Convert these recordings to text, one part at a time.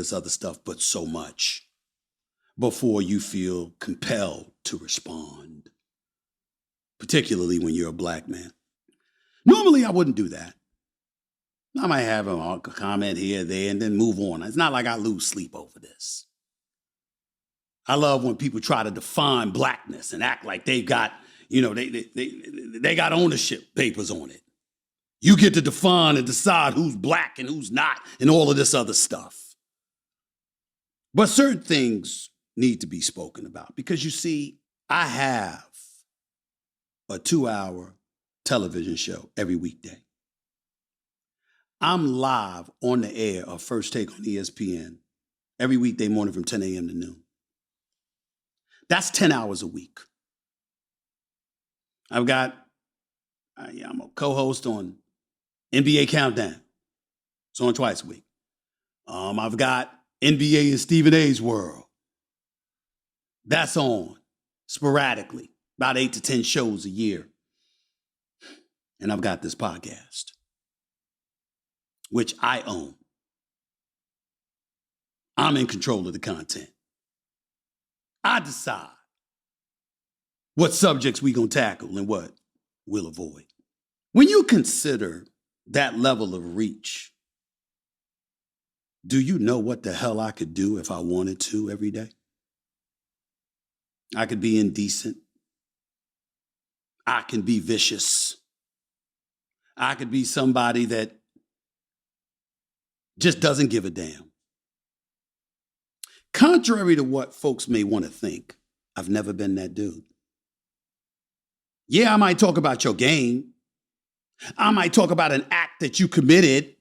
this other stuff, but so much before you feel compelled to respond, particularly when you're a black man. Normally, I wouldn't do that. I might have a comment here, there, and then move on. It's not like I lose sleep over this. I love when people try to define blackness and act like they've got, they got ownership papers on it. You get to define and decide who's black and who's not and all of this other stuff. But certain things need to be spoken about because, you see, I have a 2-hour television show every weekday. I'm live on the air of First Take on ESPN every weekday morning from 10 a.m. to noon. That's 10 hours a week. I'm a co-host on NBA Countdown. It's on twice a week. I've got NBA in Stephen A's World. That's on sporadically, about 8 to 10 shows a year. And I've got this podcast, which I own. I'm in control of the content. I decide what subjects we gonna tackle and what we'll avoid. When you consider that level of reach, do you know what the hell I could do if I wanted to every day? I could be indecent. I can be vicious. I could be somebody that just doesn't give a damn. Contrary to what folks may want to think, I've never been that dude. Yeah, I might talk about your game. I might talk about an act that you committed.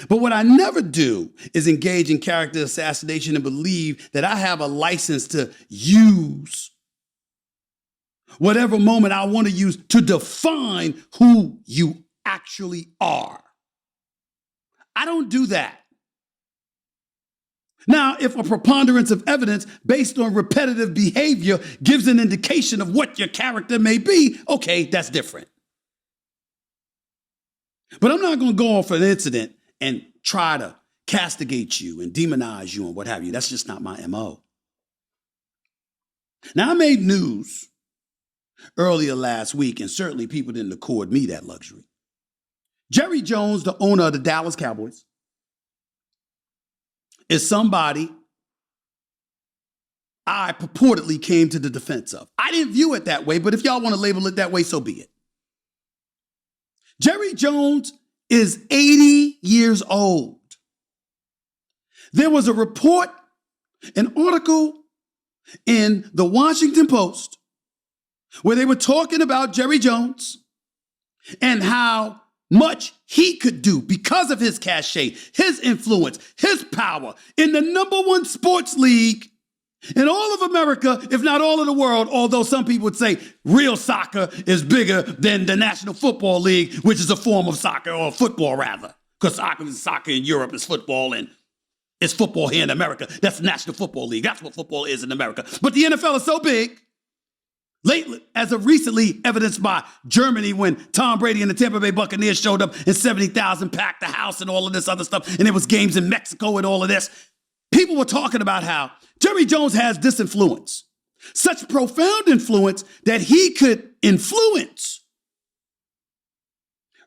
But what I never do is engage in character assassination and believe that I have a license to use whatever moment I want to use to define who you actually are. I don't do that. Now, if a preponderance of evidence based on repetitive behavior gives an indication of what your character may be, okay, that's different. But I'm not going to go off an incident and try to castigate you and demonize you and what have you. That's just not my MO. Now, I made news earlier last week, and certainly people didn't accord me that luxury. Jerry Jones, the owner of the Dallas Cowboys, is somebody I purportedly came to the defense of. I didn't view it that way, but if y'all want to label it that way, so be it. Jerry Jones is 80 years old. There was a report, an article in the Washington Post where they were talking about Jerry Jones and how much he could do because of his cachet, his influence, his power in the #1 sports league in all of America, if not all of the world, although some people would say real soccer is bigger than the National Football League, which is a form of soccer, or football rather, because soccer in Europe is football and it's football here in America. That's the National Football League. That's what football is in America. But the NFL is so big. Lately, as of recently evidenced by Germany when Tom Brady and the Tampa Bay Buccaneers showed up and 70,000 packed the house and all of this other stuff, and there was games in Mexico and all of this, people were talking about how Jerry Jones has this influence, such profound influence that he could influence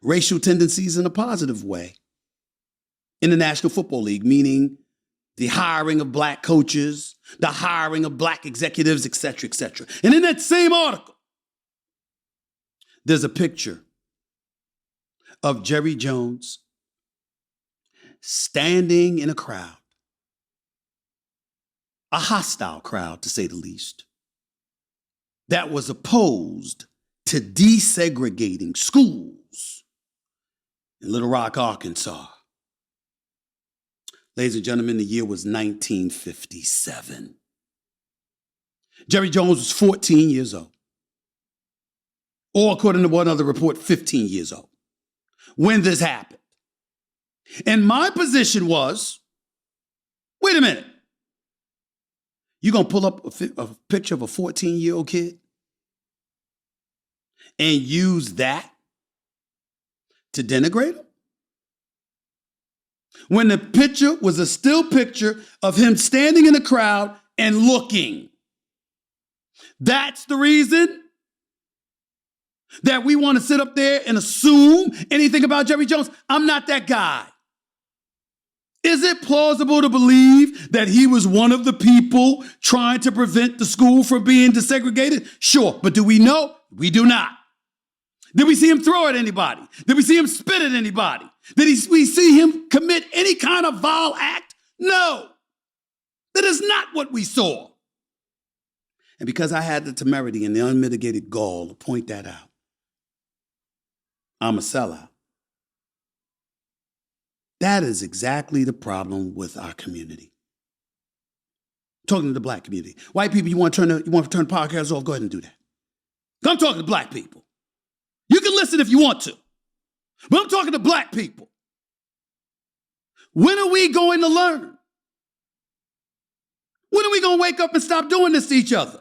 racial tendencies in a positive way in the National Football League, meaning the hiring of black coaches, the hiring of black executives, et cetera, et cetera. And in that same article, there's a picture of Jerry Jones standing in a crowd, a hostile crowd, to say the least, that was opposed to desegregating schools in Little Rock, Arkansas. Ladies and gentlemen, the year was 1957. Jerry Jones was 14 years old, or according to one other report, 15 years old when this happened. And my position was, wait a minute, you gonna pull up a picture of a 14-year-old kid and use that to denigrate him? when the picture was a still picture of him standing in the crowd and looking. That's the reason that we want to sit up there and assume anything about Jerry Jones. I'm not that guy. Is it plausible to believe that he was one of the people trying to prevent the school from being desegregated? Sure, but do we know? We do not. Did we see him throw at anybody? Did we see him spit at anybody? Did we see him commit any kind of vile act? No. That is not what we saw. And because I had the temerity and the unmitigated gall to point that out, I'm a sellout. That is exactly the problem with our community. Talking to the black community. White people, you want to turn podcasts off? Go ahead and do that. I'm talking to black people. You can listen if you want to, but I'm talking to black people. When are we going to learn? When are we going to wake up and stop doing this to each other?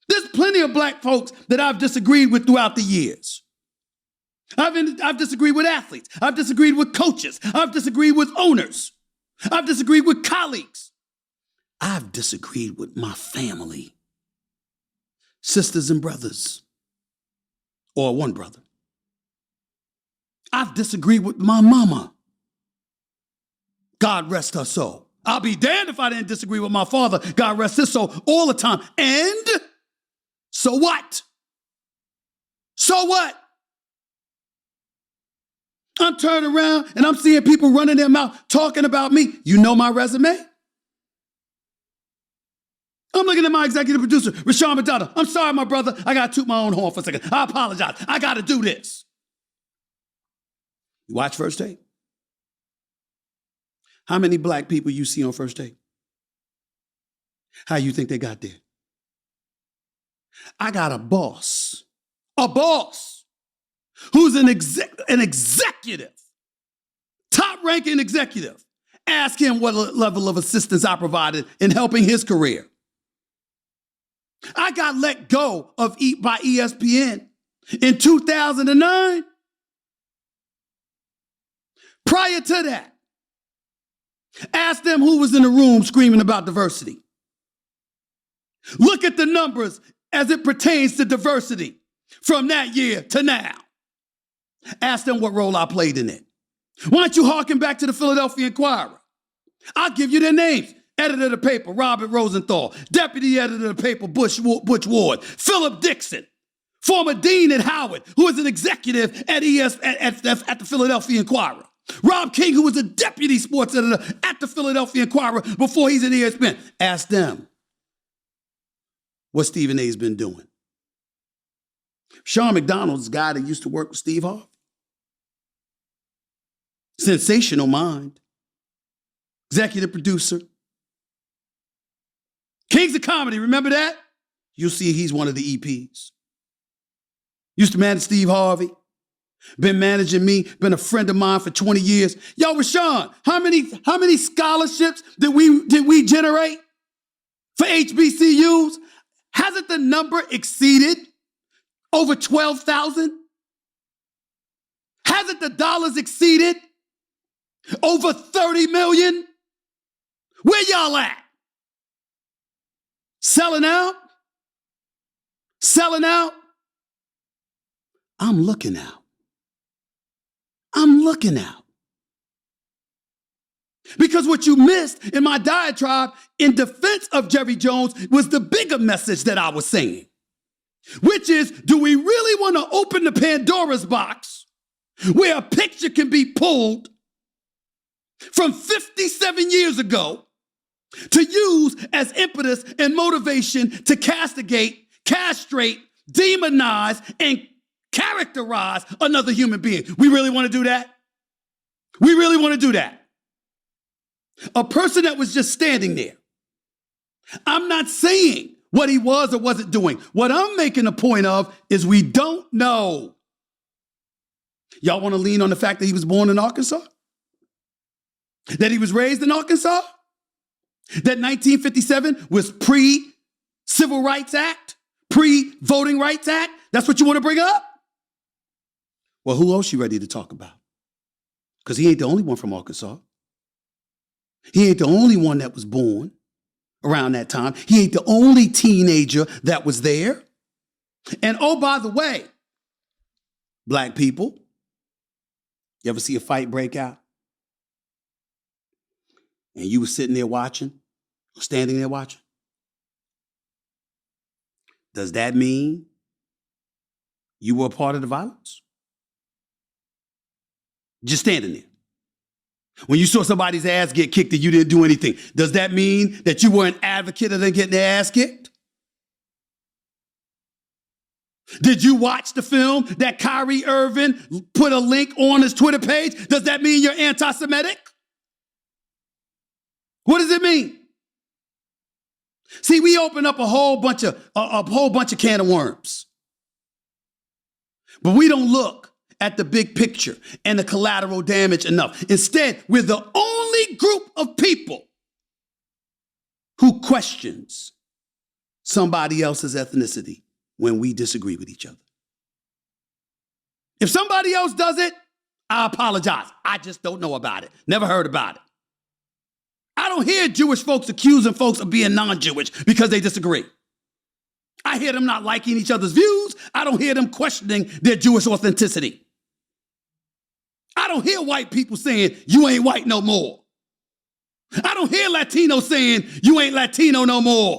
There's plenty of black folks that I've disagreed with throughout the years. I've disagreed with athletes. I've disagreed with coaches. I've disagreed with owners. I've disagreed with colleagues. I've disagreed with my family, sisters and brothers, or one brother. I've disagreed with my mama. God rest her soul. I'll be damned if I didn't disagree with my father. God rest his soul all the time. And so what? So what? I'm turning around and I'm seeing people running their mouth talking about me. You know my resume? I'm looking at my executive producer, Rashawn Madonna. I'm sorry, my brother. I got to toot my own horn for a second. I apologize. I got to do this. You watch First Take? How many black people you see on First Take? How you think they got there? I got a boss, who's an executive, top-ranking executive. Ask him what level of assistance I provided in helping his career. I got let go by ESPN in 2009. Prior to that, ask them who was in the room screaming about diversity. Look at the numbers as it pertains to diversity from that year to now. Ask them what role I played in it. Why don't you harken back to the Philadelphia Inquirer? I'll give you their names. Editor of the paper, Robert Rosenthal. Deputy editor of the paper, Butch Ward. Philip Dixon, former dean at Howard, who was an executive at the Philadelphia Inquirer. Rob King, who was a deputy sports editor at the Philadelphia Inquirer before he's at ESPN. Ask them what Stephen A's been doing. Sean McDonald's the guy that used to work with Steve Harvey. Sensational mind. Executive producer. Kings of Comedy, remember that? You'll see he's one of the EPs. Used to manage Steve Harvey. Been managing me, been a friend of mine for 20 years. Yo, Rashawn, how many scholarships did we generate for HBCUs? Hasn't the number exceeded over 12,000? Hasn't the dollars exceeded over 30 million? Where y'all at? Selling out? Selling out? I'm looking out. I'm looking out. Because what you missed in my diatribe in defense of Jerry Jones was the bigger message that I was saying, which is, do we really want to open the Pandora's box where a picture can be pulled from 57 years ago to use as impetus and motivation to castigate, castrate, demonize, and characterize another human being? We really want to do that? We really want to do that? A person that was just standing there. I'm not saying what he was or wasn't doing. What I'm making a point of is we don't know. Y'all want to lean on the fact that he was born in Arkansas? That he was raised in Arkansas? That 1957 was pre-Civil Rights Act? Pre-Voting Rights Act? That's what you want to bring up? Well, who else you ready to talk about? Because he ain't the only one from Arkansas. He ain't the only one that was born around that time. He ain't the only teenager that was there. And oh, by the way, black people, you ever see a fight break out? And you were sitting there watching, or standing there watching? Does that mean you were a part of the violence? Just standing there. When you saw somebody's ass get kicked and you didn't do anything, does that mean that you were an advocate of them getting their ass kicked? Did you watch the film that Kyrie Irving put a link on his Twitter page? Does that mean you're anti-Semitic? What does it mean? See, we open up a whole bunch of can of worms. But we don't look at the big picture and the collateral damage enough. Instead, we're the only group of people who questions somebody else's ethnicity when we disagree with each other. If somebody else does it, I apologize. I just don't know about it. Never heard about it. I don't hear Jewish folks accusing folks of being non-Jewish because they disagree. I hear them not liking each other's views. I don't hear them questioning their Jewish authenticity. I don't hear white people saying, you ain't white no more. I don't hear Latinos saying, you ain't Latino no more.